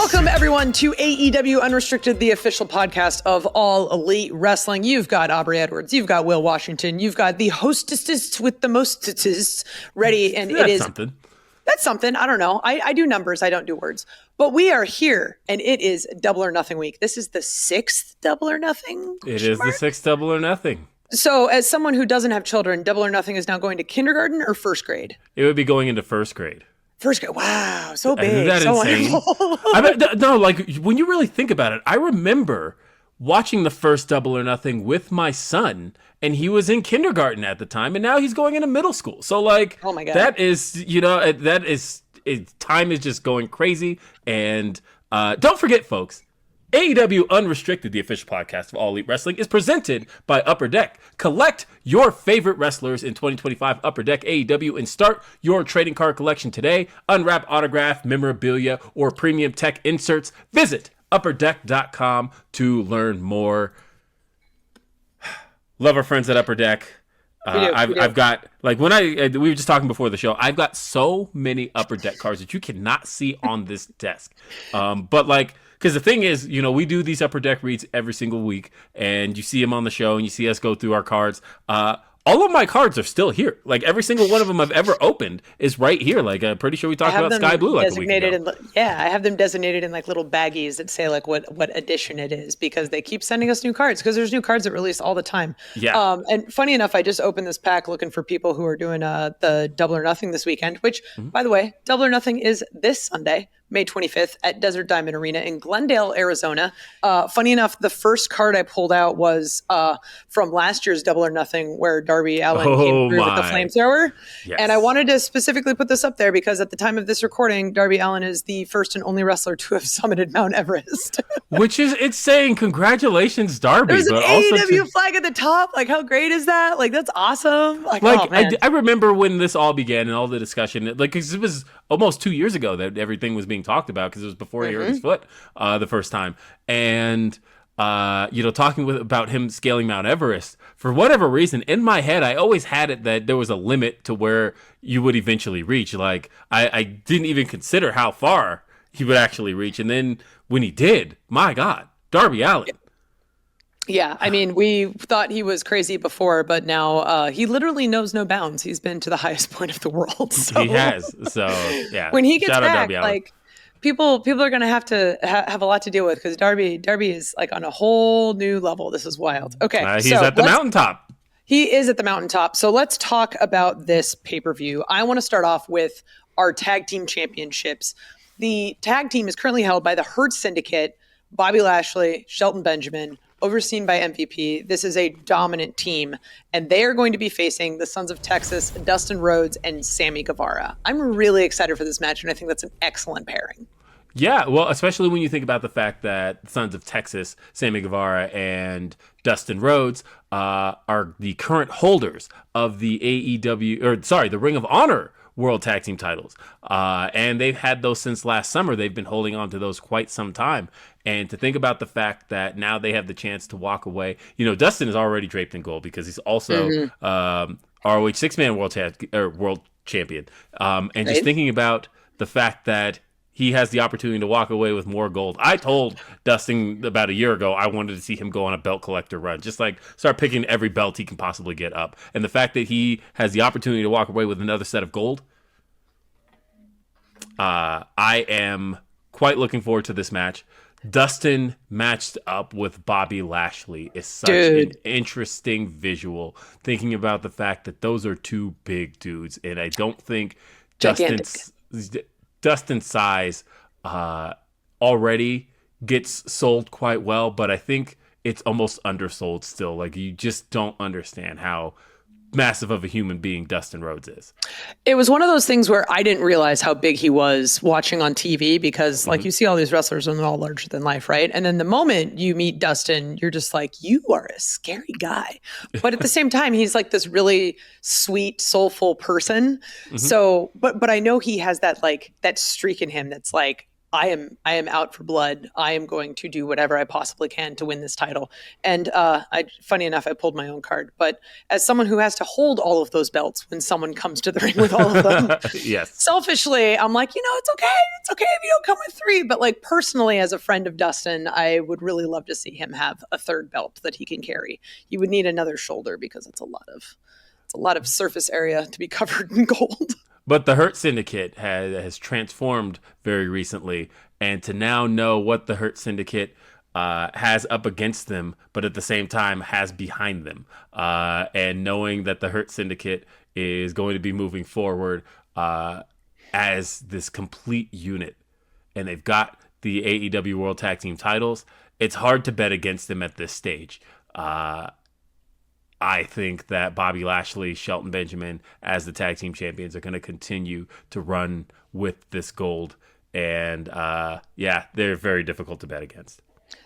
Welcome, everyone, to AEW Unrestricted, the official podcast of All Elite Wrestling. You've got Aubrey Edwards, you've got Will Washington, you've got the hostesses with the mostesses ready, and That's something. That's something. I don't know. I do numbers. I don't do words. But we are here, and it is Double or Nothing week. This is the 6th Double or Nothing. It is the 6th Double or Nothing. So as someone who doesn't have children, Double or Nothing is now going to kindergarten or first grade? It would be going into first grade. First grade. Wow. So big. Isn't that so insane? wonderful. I mean, no, like when you really think about it, I remember watching the first Double or Nothing with my son, and he was in kindergarten at the time, and now he's going into middle school. So like, oh my God. That is, time is just going crazy. And don't forget, folks, AEW Unrestricted, the official podcast of All Elite Wrestling, is presented by Upper Deck. Collect your favorite wrestlers in 2025 Upper Deck AEW and start your trading card collection today. Unwrap autograph, memorabilia, or premium tech inserts. Visit upperdeck.com to learn more. Love our friends at Upper Deck. I've got, like, we were just talking before the show, I've got so many Upper Deck cards that you cannot see on this desk. But like, because the thing is, we do these Upper Deck reads every single week, and you see them on the show, and you see us go through our cards. All of my cards are still here. Like, every single one of them I've ever opened is right here. Like, I'm pretty sure we talked about Sky Blue like a week ago. I have them designated in like little baggies that say like what edition it is, because they keep sending us new cards, because there's new cards that release all the time. Yeah. And funny enough, I just opened this pack looking for people who are doing the Double or Nothing this weekend, which, by the way, Double or Nothing is this Sunday, May 25th at Desert Diamond Arena in Glendale, Arizona. Funny enough, the first card I pulled out was from last year's Double or Nothing, where Darby Allin came through with the flamethrower. Yes. And I wanted to specifically put this up there because at the time of this recording, Darby Allin is the first and only wrestler to have summited Mount Everest. Which is, it's saying congratulations, Darby. There's an AEW flag at the top. Like, how great is that? Like, that's awesome. Like oh, man. I remember when this all began and all the discussion, like, because it was almost 2 years ago that everything was being talked about, because it was before he hurt his foot the first time. And, talking about him scaling Mount Everest, for whatever reason, in my head, I always had it that there was a limit to where you would eventually reach. Like, I didn't even consider how far he would actually reach. And then when he did, my God, Darby Allin. Yeah, I mean, we thought he was crazy before, but now he literally knows no bounds. He's been to the highest point of the world. So. He has. So, yeah. When he gets back, like, people are going to have a lot to deal with, because Darby is like on a whole new level. This is wild. Okay. He's at the mountaintop. He is at the mountaintop. So let's talk about this pay-per-view. I want to start off with our tag team championships. The tag team is currently held by the Hurt Syndicate, Bobby Lashley, Shelton Benjamin, overseen by MVP. This is a dominant team, and they are going to be facing the Sons of Texas, Dustin Rhodes, and Sammy Guevara. I'm really excited for this match, and I think that's an excellent pairing. Yeah, well, especially when you think about the fact that Sons of Texas, Sammy Guevara, and Dustin Rhodes are the current holders of the the Ring of Honor World Tag Team titles. And they've had those since last summer. They've been holding on to those quite some time. And to think about the fact that now they have the chance to walk away. Dustin is already draped in gold because he's also ROH six-man world champion. And just thinking about the fact that he has the opportunity to walk away with more gold. I told Dustin about a year ago I wanted to see him go on a belt collector run. Just like start picking every belt he can possibly get up. And the fact that he has the opportunity to walk away with another set of gold, I am quite looking forward to this match. Dustin matched up with Bobby Lashley is such an interesting visual. Thinking about the fact that those are two big dudes. And I don't think Dustin's size already gets sold quite well, but I think it's almost undersold still. Like, you just don't understand how massive of a human being Dustin Rhodes is. It was one of those things where I didn't realize how big he was watching on TV, because like you see all these wrestlers and they're all larger than life, right? And then the moment you meet Dustin, you're just like, you are a scary guy. But at the same time, he's like this really sweet, soulful person. So, but I know he has that streak in him that's like, I am out for blood. I am going to do whatever I possibly can to win this title. And funny enough, I pulled my own card. But as someone who has to hold all of those belts when someone comes to the ring with all of them, Yes. selfishly, I'm like, it's okay. It's okay if you don't come with 3. But like personally, as a friend of Dustin, I would really love to see him have a 3rd belt that he can carry. He would need another shoulder because it's a lot of surface area to be covered in gold. But the Hurt Syndicate has transformed very recently, and to now know what the Hurt Syndicate has up against them, but at the same time has behind them, and knowing that the Hurt Syndicate is going to be moving forward as this complete unit, and they've got the AEW World Tag Team titles, it's hard to bet against them at this stage. I think that Bobby Lashley, Shelton Benjamin, as the tag team champions, are going to continue to run with this gold. And they're very difficult to bet against.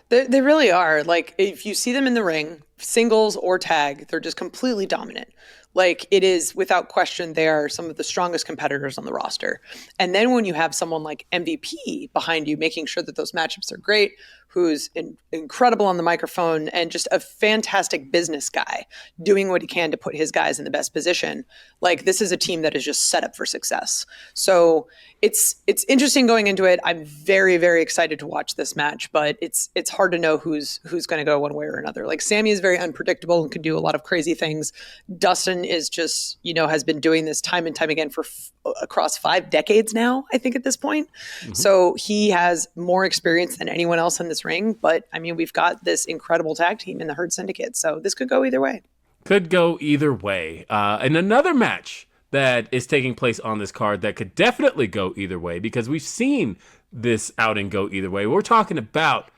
They really are. Like, if you see them in the ring, singles or tag, they're just completely dominant. Like, it is without question, they are some of the strongest competitors on the roster. And then when you have someone like MVP behind you, making sure that those matchups are great, who's incredible on the microphone and just a fantastic business guy doing what he can to put his guys in the best position. Like, this is a team that is just set up for success. So it's interesting going into it. I'm very, very excited to watch this match, but it's hard to know who's going to go one way or another. Like, Sammy is very unpredictable and can do a lot of crazy things. Dustin is just, has been doing this time and time again for across 5 decades now, I think, at this point. Mm-hmm. So he has more experience than anyone else in this ring. But I mean, we've got this incredible tag team in the Hurt Syndicate. So this could go either way. Could go either way. And another match that is taking place on this card that could definitely go either way, because we've seen this outing go either way. We're talking about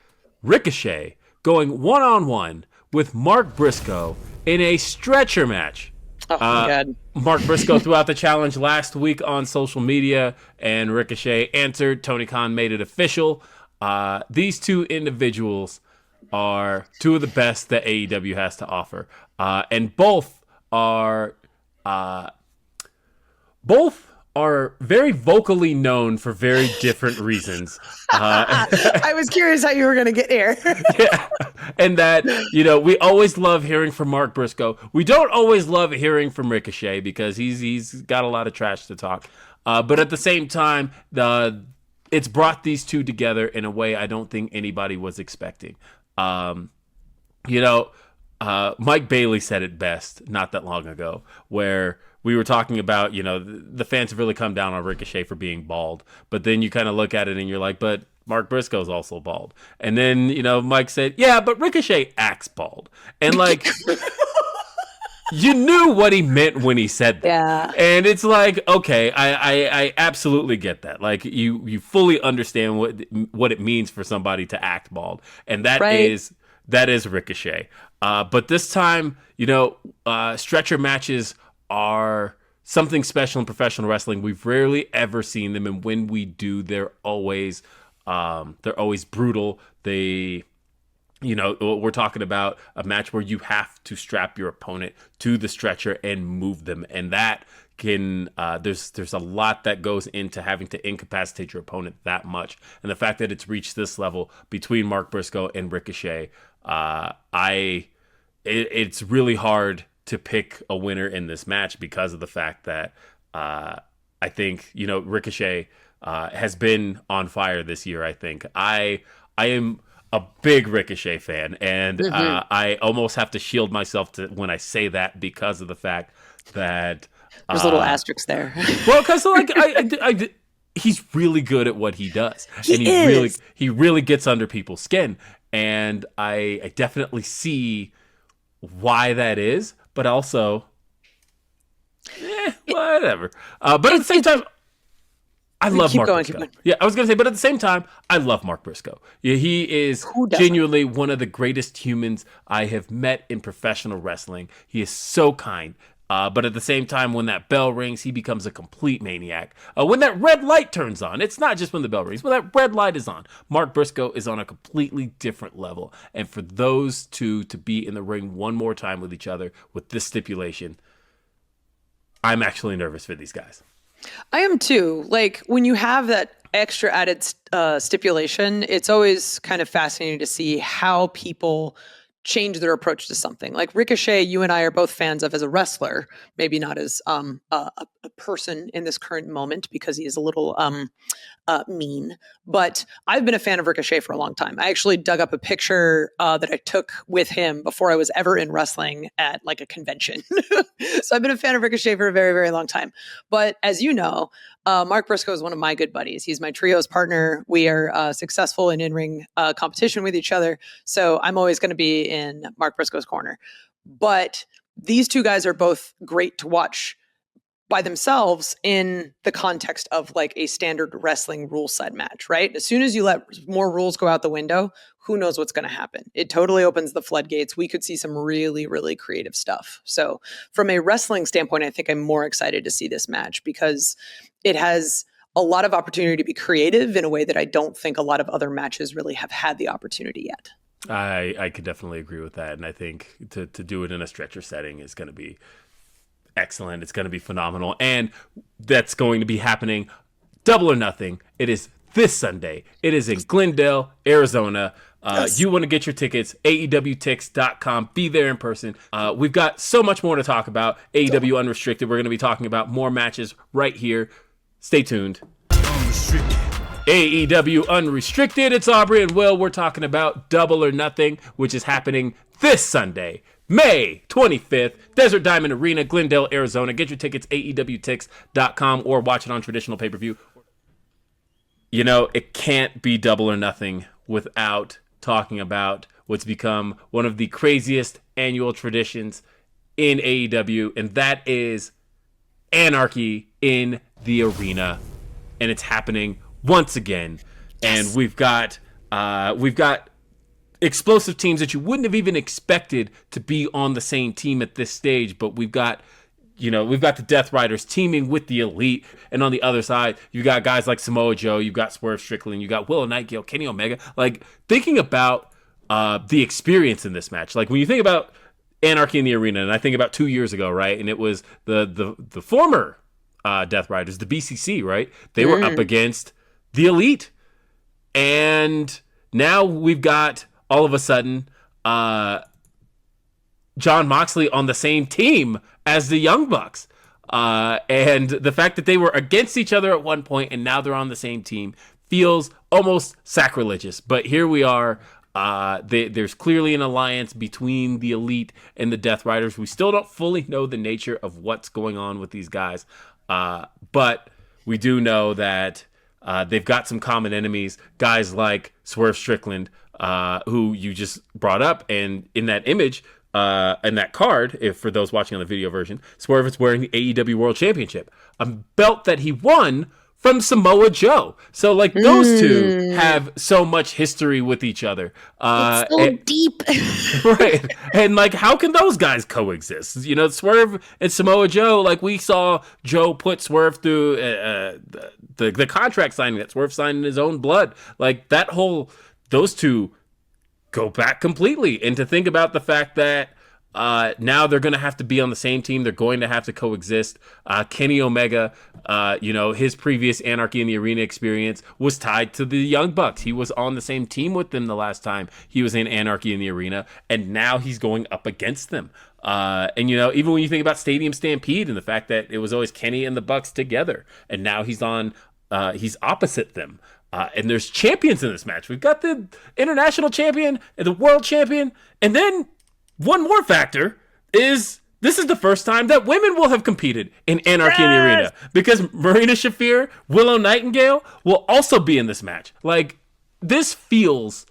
Ricochet going one-on-one with Mark Briscoe in a stretcher match. Oh, my God. Mark Briscoe threw out the challenge last week on social media, and Ricochet answered. Tony Khan made it official. These 2 individuals are 2 of the best that AEW has to offer. And both are very vocally known for very different reasons. I was curious how you were going to get here. Yeah. And that, we always love hearing from Mark Briscoe. We don't always love hearing from Ricochet because he's got a lot of trash to talk. But at the same time, it's brought these 2 together in a way I don't think anybody was expecting. Mike Bailey said it best not that long ago, where we were talking about, the fans have really come down on Ricochet for being bald. But then you kind of look at it and you're like, but Mark Briscoe's also bald. And then, Mike said, yeah, but Ricochet acts bald. And like, you knew what he meant when he said that. Yeah. And it's like, okay, I absolutely get that. Like, you fully understand what it means for somebody to act bald. And that is Ricochet. But this time, stretcher matches are something special in professional wrestling. We've rarely ever seen them, and when we do, they're always brutal. We're talking about a match where you have to strap your opponent to the stretcher and move them, and that can there's a lot that goes into having to incapacitate your opponent that much, and the fact that it's reached this level between Mark Briscoe and Ricochet, it's really hard to pick a winner in this match because of the fact that I think Ricochet has been on fire this year. I think I am a big Ricochet fan, and I almost have to shield myself when I say that because of the fact that there's a little asterisk there. Well, because he's really good at what he does, he really gets under people's skin, and I definitely see why that is. But also, whatever. But at the same time, I love Mark Briscoe. Yeah, I was going to say, but at the same time, I love Mark Briscoe. Yeah, he is genuinely one of the greatest humans I have met in professional wrestling. He is so kind. But at the same time, when that bell rings, he becomes a complete maniac. When that red light turns on, it's not just when the bell rings. When that red light is on, Mark Briscoe is on a completely different level. And for those 2 to be in the ring one more time with each other with this stipulation, I'm actually nervous for these guys. I am too. Like, when you have that extra added stipulation, it's always kind of fascinating to see how people change their approach to something. Like Ricochet, you and I are both fans of as a wrestler, maybe not as a person in this current moment because he is a little mean. But I've been a fan of Ricochet for a long time. I actually dug up a picture that I took with him before I was ever in wrestling at like a convention. So I've been a fan of Ricochet for a very, very long time. But as you know, Mark Briscoe is one of my good buddies. He's my trios partner. We are successful in-ring competition with each other. So I'm always going to be in Mark Briscoe's corner. But these two guys are both great to watch by themselves in the context of like a standard wrestling rule set match, right? As soon as you let more rules go out the window, who knows what's going to happen? It totally opens the floodgates. We could see some really, really creative stuff. So from a wrestling standpoint, I think I'm more excited to see this match because it has a lot of opportunity to be creative in a way that I don't think a lot of other matches really have had the opportunity yet. I could definitely agree with that. And I think to do it in a stretcher setting is going to be excellent. It's going to be phenomenal. And that's going to be happening Double or Nothing. It is this Sunday. It is in Glendale, Arizona. Yes. You want to get your tickets, AEWTix.com. Be there in person. We've got so much more to talk about. AEW Unrestricted. We're going to be talking about more matches right here. Stay tuned. AEW Unrestricted. It's Aubrey and Will. We're talking about Double or Nothing, which is happening this Sunday, May 25th, Desert Diamond Arena, Glendale, Arizona. Get your tickets, AEWTix.com, or watch it on traditional pay-per-view. You know, it can't be Double or Nothing without talking about what's become one of the craziest annual traditions in AEW, and that is Anarchy in the Arena. And it's happening once again. Yes. And we've got explosive teams that you wouldn't have even expected to be on the same team at this stage, but we've got the Death Riders teaming with the Elite, and on the other side, you got guys like Samoa Joe, you've got Swerve Strickland, you got Willow Nightingale, Kenny Omega. Like, thinking about the experience in this match, like when you think about Anarchy in the Arena, and I think about 2 years ago, right, and it was the former Death Riders, the BCC, right? They were up against the Elite, and now we've got all of a sudden Jon Moxley on the same team as the Young Bucks. And the fact that they were against each other at one point and now they're on the same team feels almost sacrilegious. But here we are. There's clearly an alliance between the Elite and the Death Riders. We still don't fully know the nature of what's going on with these guys. But we do know that they've got some common enemies, guys like Swerve Strickland, who you just brought up, and in that image, in that card, if for those watching on the video version, Swerve is wearing the AEW World Championship, a belt that he won from Samoa Joe. So, like, those two have so much history with each other. It's so deep. Right. And, like, how can those guys coexist? You know, Swerve and Samoa Joe, like, we saw Joe put Swerve through the contract signing that Swerve signed in his own blood. Like, those two go back completely. And to think about the fact that now they're going to have to be on the same team. They're going to have to coexist. Kenny Omega, his previous Anarchy in the Arena experience was tied to the Young Bucks. He was on the same team with them the last time he was in Anarchy in the Arena, and now he's going up against them. And even when you think about Stadium Stampede and the fact that it was always Kenny and the Bucks together, and now he's opposite them. And there's champions in this match. We've got the international champion and the world champion, and then one more factor is this is the first time that women will have competed in Anarchy in the Arena, because Marina Shafir, Willow Nightingale will also be in this match. Like, this feels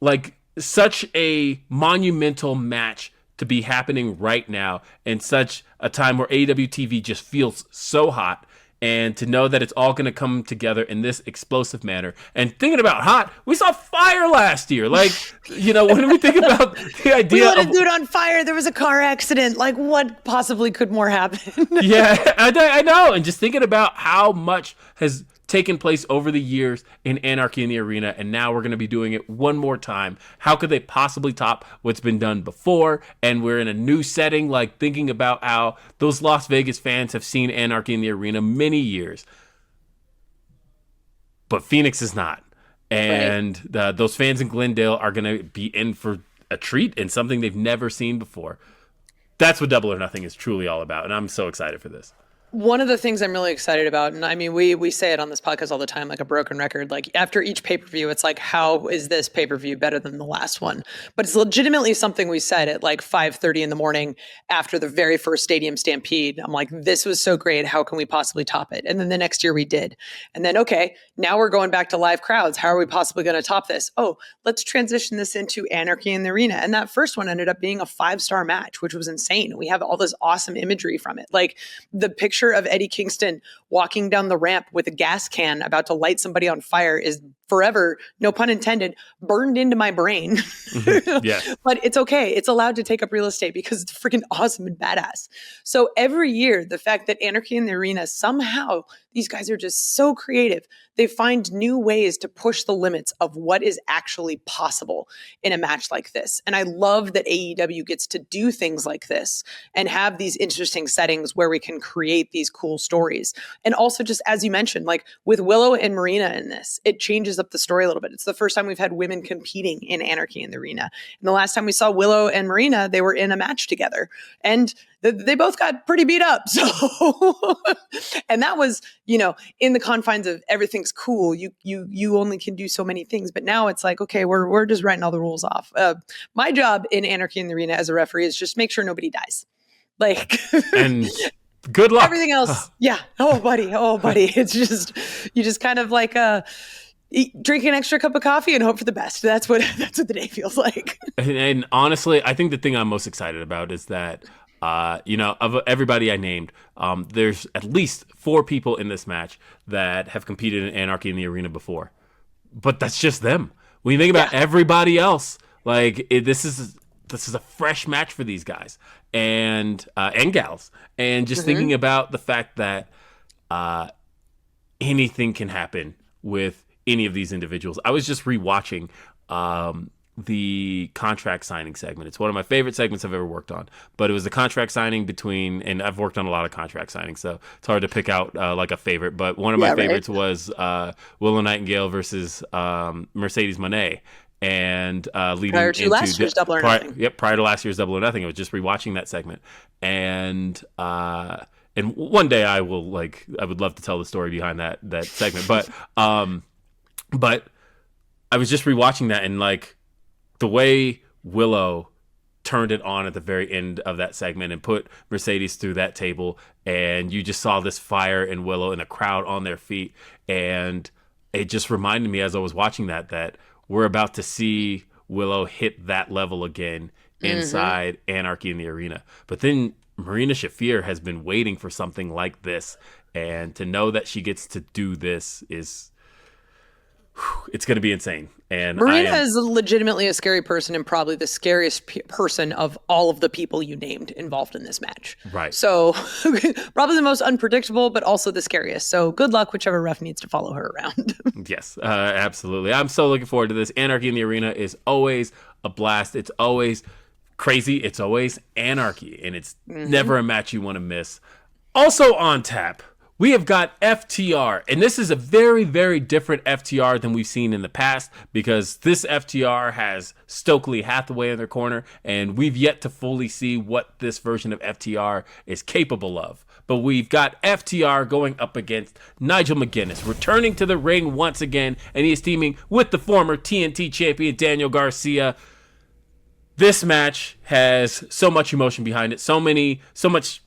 like such a monumental match to be happening right now, in such a time where AEW TV just feels so hot. And to know that it's all going to come together in this explosive manner. And thinking about hot, we saw fire last year. Like, when we think about the idea we let a dude on fire, there was a car accident. Like, what possibly could more happen? Yeah, I know. And just thinking about how much has taken place over the years in Anarchy in the Arena, and now we're going to be doing it one more time. How could they possibly top what's been done before? And we're in a new setting, like thinking about how those Las Vegas fans have seen Anarchy in the Arena many years. but Phoenix is not. And those fans in Glendale are going to be in for a treat and something they've never seen before. That's what Double or Nothing is truly all about, and I'm so excited for this. One of the things I'm really excited about, and I mean, we say it on this podcast all the time, like a broken record, like after each pay-per-view, it's like, how is this pay-per-view better than the last one? But it's legitimately something we said at like 5:30 in the morning after the very first Stadium Stampede. I'm like, this was so great. How can we possibly top it? And then the next year we did. And then, okay, now we're going back to live crowds. How are we possibly going to top this? Oh, let's transition this into Anarchy in the Arena. And that first one ended up being a 5-star match, which was insane. We have all this awesome imagery from it. Like the picture of Eddie Kingston walking down the ramp with a gas can about to light somebody on fire is forever, no pun intended, burned into my brain. Yeah. But it's okay. It's allowed to take up real estate because it's freaking awesome and badass. So every year, the fact that Anarchy in the Arena, somehow these guys are just so creative. They find new ways to push the limits of what is actually possible in a match like this. And I love that AEW gets to do things like this and have these interesting settings where we can create these cool stories. And also, just as you mentioned, like with Willow and Marina in this, it changes up the story a little bit. It's the first time we've had women competing in Anarchy in the Arena. And the last time we saw Willow and Marina, they were in a match together. And they both got pretty beat up. So, and that was, in the confines of everything's cool. You only can do so many things. But now it's like, okay, we're just writing all the rules off. My job in Anarchy in the Arena as a referee is just make sure nobody dies. Like, and good luck. Everything else, yeah. Oh, buddy. It's just, you just kind of like drink an extra cup of coffee and hope for the best. That's what the day feels like. And honestly, I think the thing I'm most excited about is that, of everybody I named, there's at least 4 people in this match that have competed in Anarchy in the Arena before. But that's just them. When you think about everybody else, like this is a fresh match for these guys and gals. And just thinking about the fact that anything can happen with any of these individuals. I was just rewatching the contract signing segment. It's one of my favorite segments I've ever worked on, but it was the contract signing and I've worked on a lot of contract signings, so it's hard to pick out like a favorite, but one of my favorites was Willow Nightingale versus Mercedes Moné. And leading prior to last year's Double or Nothing. Yep, prior to last year's Double or Nothing. I was just rewatching that segment. And one day I would love to tell the story behind that segment. But I was just rewatching that, and like the way Willow turned it on at the very end of that segment and put Mercedes through that table, and you just saw this fire in Willow and a crowd on their feet. And it just reminded me as I was watching that we're about to see Willow hit that level again inside Anarchy in the Arena. But then Marina Shafir has been waiting for something like this, and to know that she gets to do this it's going to be insane. And Marina is legitimately a scary person and probably the scariest person of all of the people you named involved in this match. Right. So probably the most unpredictable, but also the scariest. So good luck, whichever ref needs to follow her around. Yes, absolutely. I'm so looking forward to this. Anarchy in the Arena is always a blast. It's always crazy. It's always anarchy, and it's never a match you want to miss. Also on tap, we have got FTR, and this is a very, very different FTR than we've seen in the past, because this FTR has Stokely Hathaway in their corner, and we've yet to fully see what this version of FTR is capable of. But we've got FTR going up against Nigel McGuinness, returning to the ring once again, and he is teaming with the former TNT champion Daniel Garcia. This match has so much emotion behind it, so much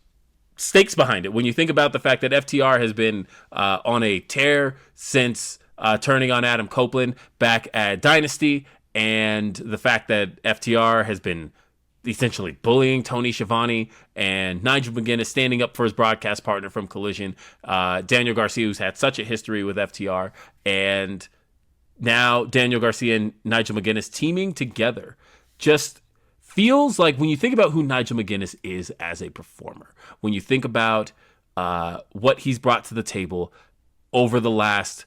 stakes behind it. When you think about the fact that FTR has been on a tear since turning on Adam Copeland back at Dynasty, and the fact that FTR has been essentially bullying Tony Schiavone, and Nigel McGuinness standing up for his broadcast partner from Collision, Daniel Garcia, who's had such a history with FTR, and now Daniel Garcia and Nigel McGuinness teaming together just feels like, when you think about who Nigel McGuinness is as a performer, when you think about what he's brought to the table over the last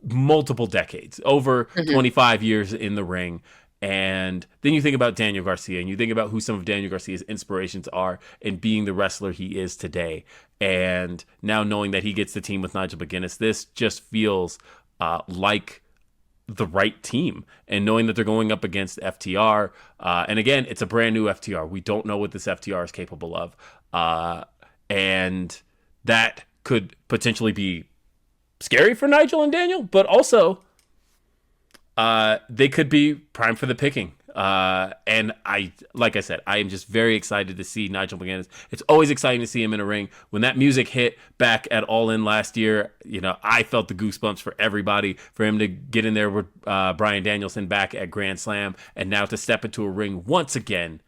multiple decades, over 25 years in the ring, and then you think about Daniel Garcia, and you think about who some of Daniel Garcia's inspirations are in being the wrestler he is today, and now knowing that he gets the team with Nigel McGuinness, this just feels like the right team, and knowing that they're going up against FTR. And again, it's a brand new FTR. We don't know what this FTR is capable of. And that could potentially be scary for Nigel and Daniel, but also they could be prime for the picking. And like I said, I am just very excited to see Nigel McGuinness. It's always exciting to see him in a ring. When that music hit back at All In last year, I felt the goosebumps for everybody, for him to get in there with Bryan Danielson back at Grand Slam, and now to step into a ring once again.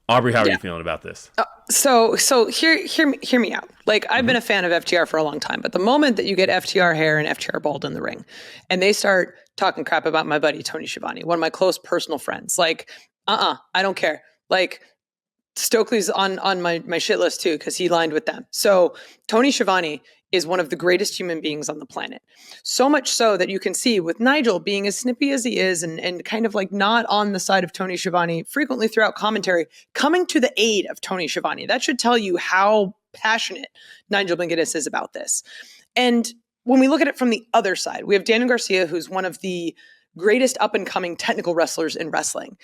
Aubrey, how are you feeling about this? So hear me out. Like, I've been a fan of FTR for a long time, but the moment that you get FTR hair and FTR bald in the ring, and they start talking crap about my buddy Tony Schiavone, one of my close personal friends, like, I don't care. Like, Stokely's on my shit list too, because he lined with them. So Tony Schiavone is one of the greatest human beings on the planet. So much so that you can see with Nigel being as snippy as he is and kind of like not on the side of Tony Schiavone frequently throughout commentary, coming to the aid of Tony Schiavone. That should tell you how passionate Nigel McGuinness is about this. And when we look at it from the other side, we have Daniel Garcia, who's one of the greatest up-and-coming technical wrestlers in wrestling.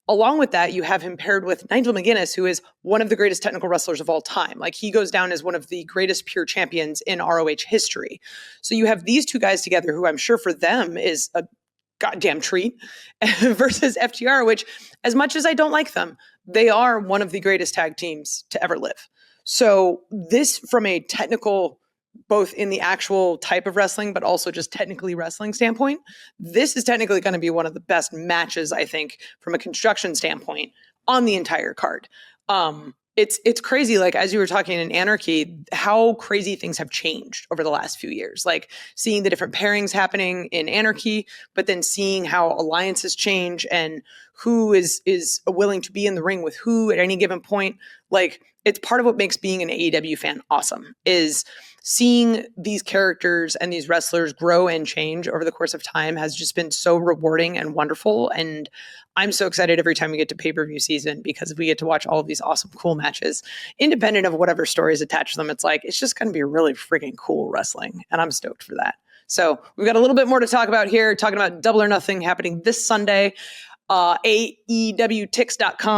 Along with that, you have him paired with Nigel McGuinness, who is one of the greatest technical wrestlers of all time. Like, he goes down as one of the greatest pure champions in ROH history. So you have these two guys together, who I'm sure for them is a goddamn treat, versus FTR, which, as much as I don't like them, they are one of the greatest tag teams to ever live. So this, from a technical, both in the actual type of wrestling, but also just technically wrestling standpoint, this is technically going to be one of the best matches, I think, from a construction standpoint on the entire card. It's crazy. Like, as you were talking in Anarchy, how crazy things have changed over the last few years, like seeing the different pairings happening in Anarchy, but then seeing how alliances change and who is willing to be in the ring with who at any given point. Like, it's part of what makes being an AEW fan awesome, is seeing these characters and these wrestlers grow and change over the course of time has just been so rewarding and wonderful. And I'm so excited every time we get to pay-per-view season, because we get to watch all of these awesome, cool matches, independent of whatever stories attached to them. It's just going to be really freaking cool wrestling. And I'm stoked for that. So we've got a little bit more to talk about here, talking about Double or Nothing happening this Sunday. AEWTix.com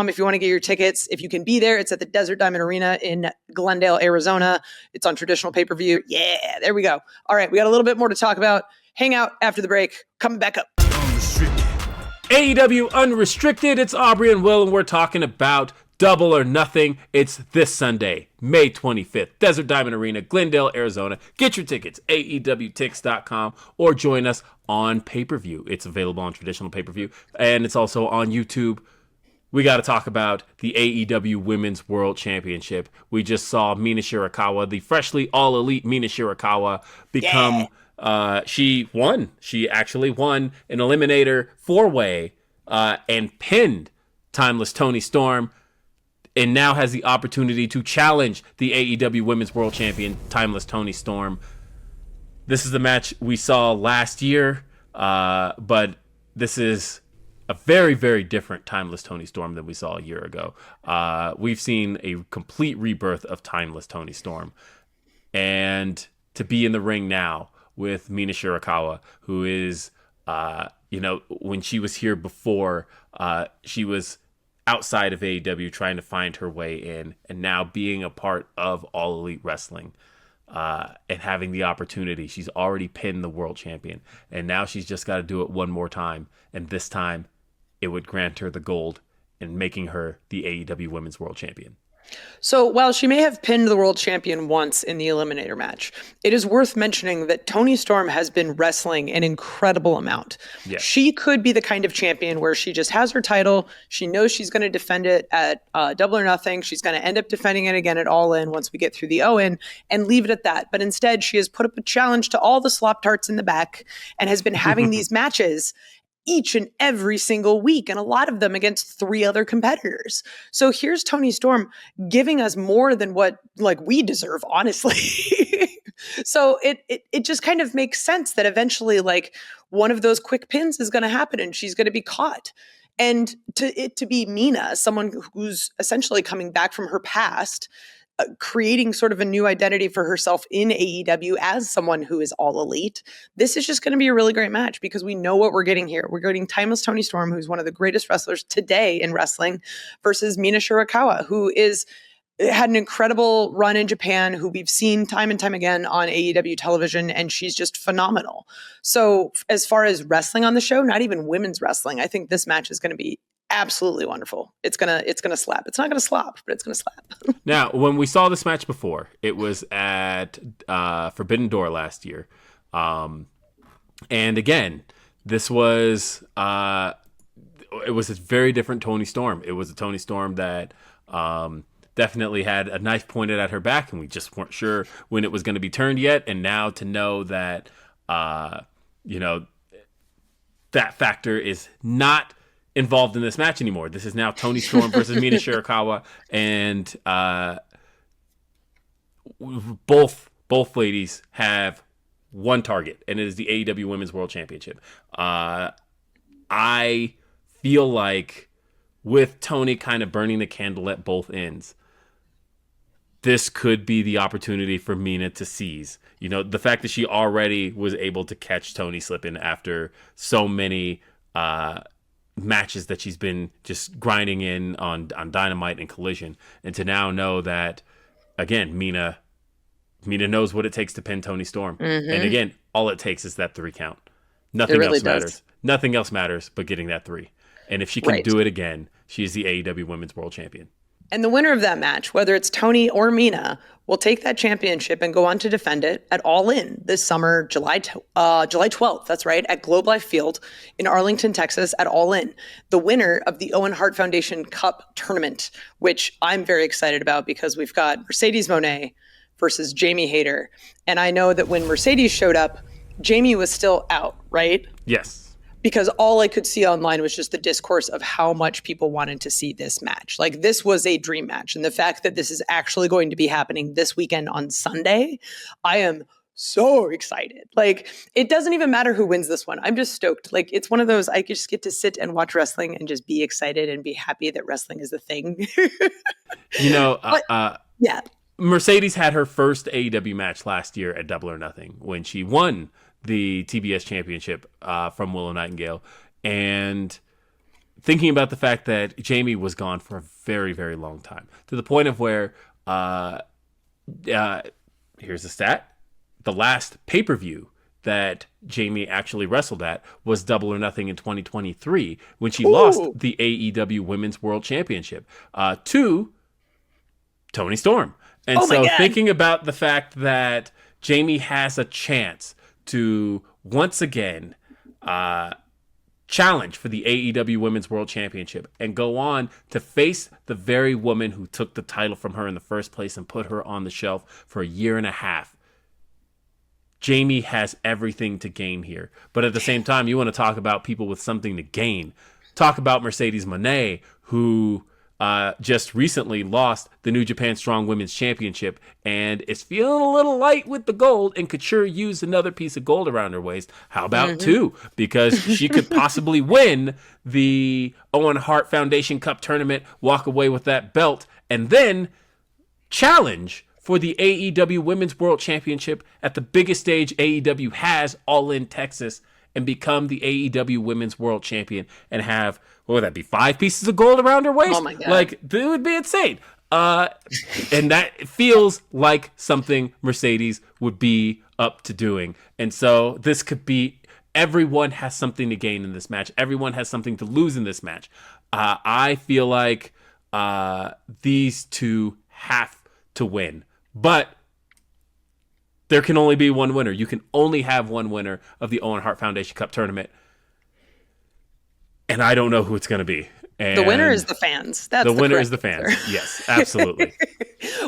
if you want to get your tickets. If you can be there, it's at the Desert Diamond Arena in Glendale, Arizona. It's on traditional pay-per-view. Yeah, there we go. All right, we got a little bit more to talk about. Hang out after the break. Coming back up. AEW Unrestricted. It's Aubrey and Will, and we're talking about Double or Nothing. It's this Sunday, May 25th, Desert Diamond Arena, Glendale, Arizona. Get your tickets, AEWTix.com, or join us on pay-per-view. It's available on traditional pay-per-view, and it's also on YouTube. We got to talk about the AEW Women's World Championship. We just saw Mina Shirakawa, the freshly all-elite Mina Shirakawa, become... She won. She actually won an Eliminator 4-way and pinned Timeless Toni Storm, and now has the opportunity to challenge the AEW Women's World Champion, Timeless Toni Storm. This is the match we saw last year, but this is a very, very different Timeless Toni Storm than we saw a year ago. We've seen a complete rebirth of Timeless Toni Storm. And to be in the ring now with Mina Shirakawa, who is, when she was here before, she was outside of AEW trying to find her way in, and now being a part of All Elite Wrestling and having the opportunity. She's already pinned the world champion, and now she's just got to do it one more time, and this time it would grant her the gold and making her the AEW Women's World Champion. So while she may have pinned the world champion once in the Eliminator match, it is worth mentioning that Toni Storm has been wrestling an incredible amount. Yeah. She could be the kind of champion where she just has her title. She knows she's going to defend it at Double or Nothing. She's going to end up defending it again at All In once we get through the Owen, and leave it at that. But instead, she has put up a challenge to all the slop tarts in the back and has been having these matches each and every single week, and a lot of them against 3 other competitors. So here's Toni Storm giving us more than what we deserve, honestly. So it just kind of makes sense that eventually one of those quick pins is going to happen and she's going to be caught. And to be Mina, someone who's essentially coming back from her past, creating sort of a new identity for herself in AEW as someone who is all elite. This is just going to be a really great match because we know what we're getting here. We're getting timeless Toni Storm, who's one of the greatest wrestlers today in wrestling, versus Mina Shirakawa, who had an incredible run in Japan, who we've seen time and time again on AEW television, and she's just phenomenal. So as far as wrestling on the show, not even women's wrestling, I think this match is going to be absolutely wonderful. It's gonna slap. It's not gonna slop, but it's gonna slap. Now, when we saw this match before, it was at Forbidden Door last year, and again, this was it was a very different Toni Storm. It was a Toni Storm that definitely had a knife pointed at her back, and we just weren't sure when it was going to be turned yet. And now to know that, that factor is not involved in this match anymore. This is now Toni Storm versus Mina Shirakawa, and both ladies have one target, and it is the AEW Women's World Championship. I feel like with Toni kind of burning the candle at both ends, this could be the opportunity for Mina to seize. The fact that she already was able to catch Toni slipping after so many matches that she's been just grinding in on Dynamite and Collision, and to now know that, again, Mina knows what it takes to pin Toni Storm. Mm-hmm. And again, all it takes is that 3 count. Nothing else matters. Nothing else matters but getting that 3. And if she can do it again, she is the AEW Women's World Champion. And the winner of that match, whether it's Toni or Mina, will take that championship and go on to defend it at All In this summer, July 12th. That's right, at Globe Life Field in Arlington, Texas, at All In. The winner of the Owen Hart Foundation Cup tournament, which I'm very excited about because we've got Mercedes Moné versus Jamie Hayter. And I know that when Mercedes showed up, Jamie was still out, right? Yes. Because all I could see online was just the discourse of how much people wanted to see this match. Like, this was a dream match. And the fact that this is actually going to be happening this weekend on Sunday, I am so excited. Like, it doesn't even matter who wins this one. I'm just stoked. Like, it's one of those, I just get to sit and watch wrestling and just be excited and be happy that wrestling is a thing. Yeah. Mercedes had her first AEW match last year at Double or Nothing when she won the TBS championship from Willow Nightingale, and thinking about the fact that Jamie was gone for a very, very long time, to the point of where here's a stat: the last pay-per-view that Jamie actually wrestled at was Double or Nothing in 2023 when she lost the AEW Women's World Championship to Toni Storm. And so thinking about the fact that Jamie has a chance to once again challenge for the AEW Women's World Championship and go on to face the very woman who took the title from her in the first place and put her on the shelf for a year and a half. Jamie has everything to gain here. But at the same time, you want to talk about people with something to gain. Talk about Mercedes Moné, who just recently lost the New Japan Strong Women's Championship and is feeling a little light with the gold and could sure use another piece of gold around her waist. How about 2? Because she could possibly win the Owen Hart Foundation Cup tournament, walk away with that belt, and then challenge for the AEW Women's World Championship at the biggest stage AEW has, All In Texas, and become the AEW Women's World Champion and have, what would that be, 5 pieces of gold around her waist? Oh my God. Like, it would be insane. And that feels like something Mercedes would be up to doing. And so this could be, everyone has something to gain in this match. Everyone has something to lose in this match. I feel like these two have to win. But there can only be one winner. You can only have one winner of the Owen Hart Foundation Cup tournament. And I don't know who it's going to be. And the winner is the fans. That's the winner is the fans. Yes, absolutely.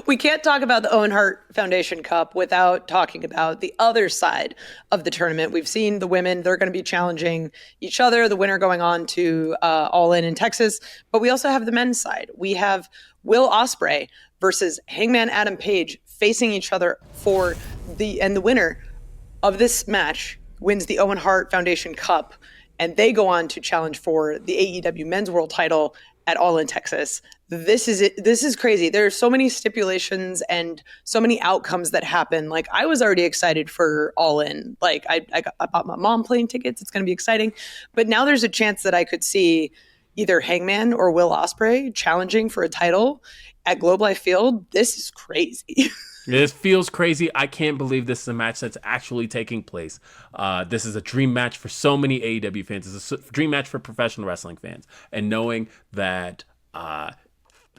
We can't talk about the Owen Hart Foundation Cup without talking about the other side of the tournament. We've seen the women. They're going to be challenging each other, the winner going on to All In Texas. But we also have the men's side. We have Will Ospreay versus Hangman Adam Page facing each other for and the winner of this match wins the Owen Hart Foundation Cup, and they go on to challenge for the AEW Men's World title at All In Texas this is it. This is crazy. There are so many stipulations and so many outcomes that happen. Like, I was already excited for All In. Like, I bought my mom plane tickets. It's going to be exciting. But now there's a chance that I could see either Hangman or Will Ospreay challenging for a title at Globe Life Field. This is crazy. This feels crazy. I can't believe this is a match that's actually taking place. This is a dream match for so many AEW fans. It's a dream match for professional wrestling fans. And knowing that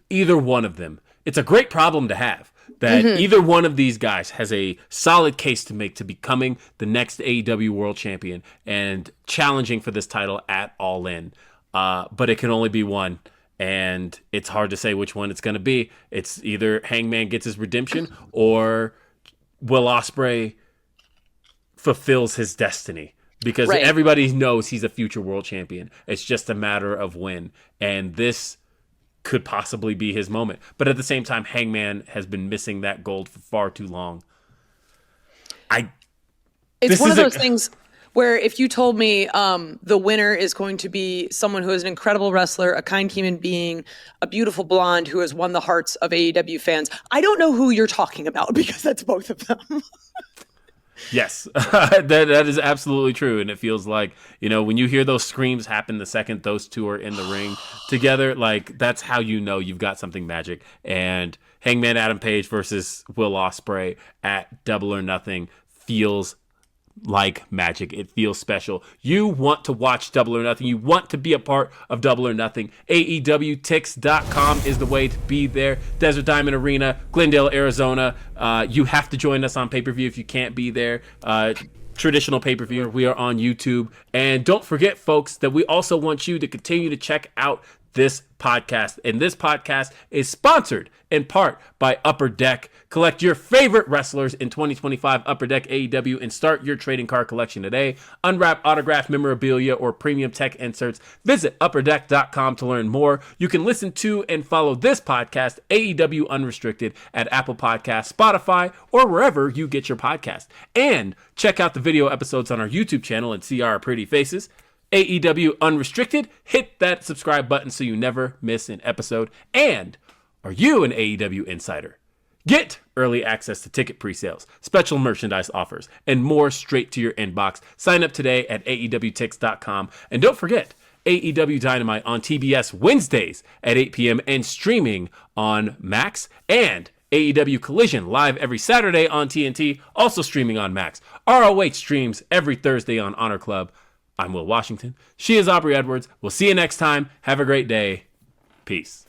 either one of them, it's a great problem to have, that either one of these guys has a solid case to make to becoming the next AEW World Champion and challenging for this title at All In. But it can only be one. And it's hard to say which one it's going to be. It's either Hangman gets his redemption or Will Ospreay fulfills his destiny. Because everybody knows he's a future world champion. It's just a matter of when. And this could possibly be his moment. But at the same time, Hangman has been missing that gold for far too long. It's one of those things where if you told me the winner is going to be someone who is an incredible wrestler, a kind human being, a beautiful blonde who has won the hearts of AEW fans, I don't know who you're talking about because that's both of them. Yes, that is absolutely true. And it feels like, when you hear those screams happen the second those two are in the ring together, like that's how you know you've got something magic. And Hangman Adam Page versus Will Ospreay at Double or Nothing feels like magic. It feels special. You want to watch Double or Nothing. You want to be a part of Double or Nothing. AEWTix.com is the way to be there. Desert Diamond Arena, Glendale, Arizona. You have to join us on pay-per-view if you can't be there. Traditional pay-per-view. We are on YouTube. And don't forget, folks, that we also want you to continue to check out this podcast. And this podcast is sponsored in part by Upper Deck. Collect your favorite wrestlers in 2025 Upper Deck AEW and start your trading card collection today. Unwrap autographed memorabilia or premium tech inserts. Visit upperdeck.com to learn more. You can listen to and follow this podcast, AEW Unrestricted, at Apple Podcasts, Spotify, or wherever you get your podcast. And check out the video episodes on our YouTube channel and see our pretty faces. AEW Unrestricted. Hit that subscribe button so you never miss an episode. And are you an AEW insider? Get early access to ticket pre-sales, special merchandise offers, and more straight to your inbox. Sign up today at AEWTix.com. And don't forget, AEW Dynamite on TBS Wednesdays at 8 p.m. and streaming on Max. And AEW Collision live every Saturday on TNT, also streaming on Max. ROH streams every Thursday on Honor Club. I'm Will Washington. She is Aubrey Edwards. We'll see you next time. Have a great day. Peace.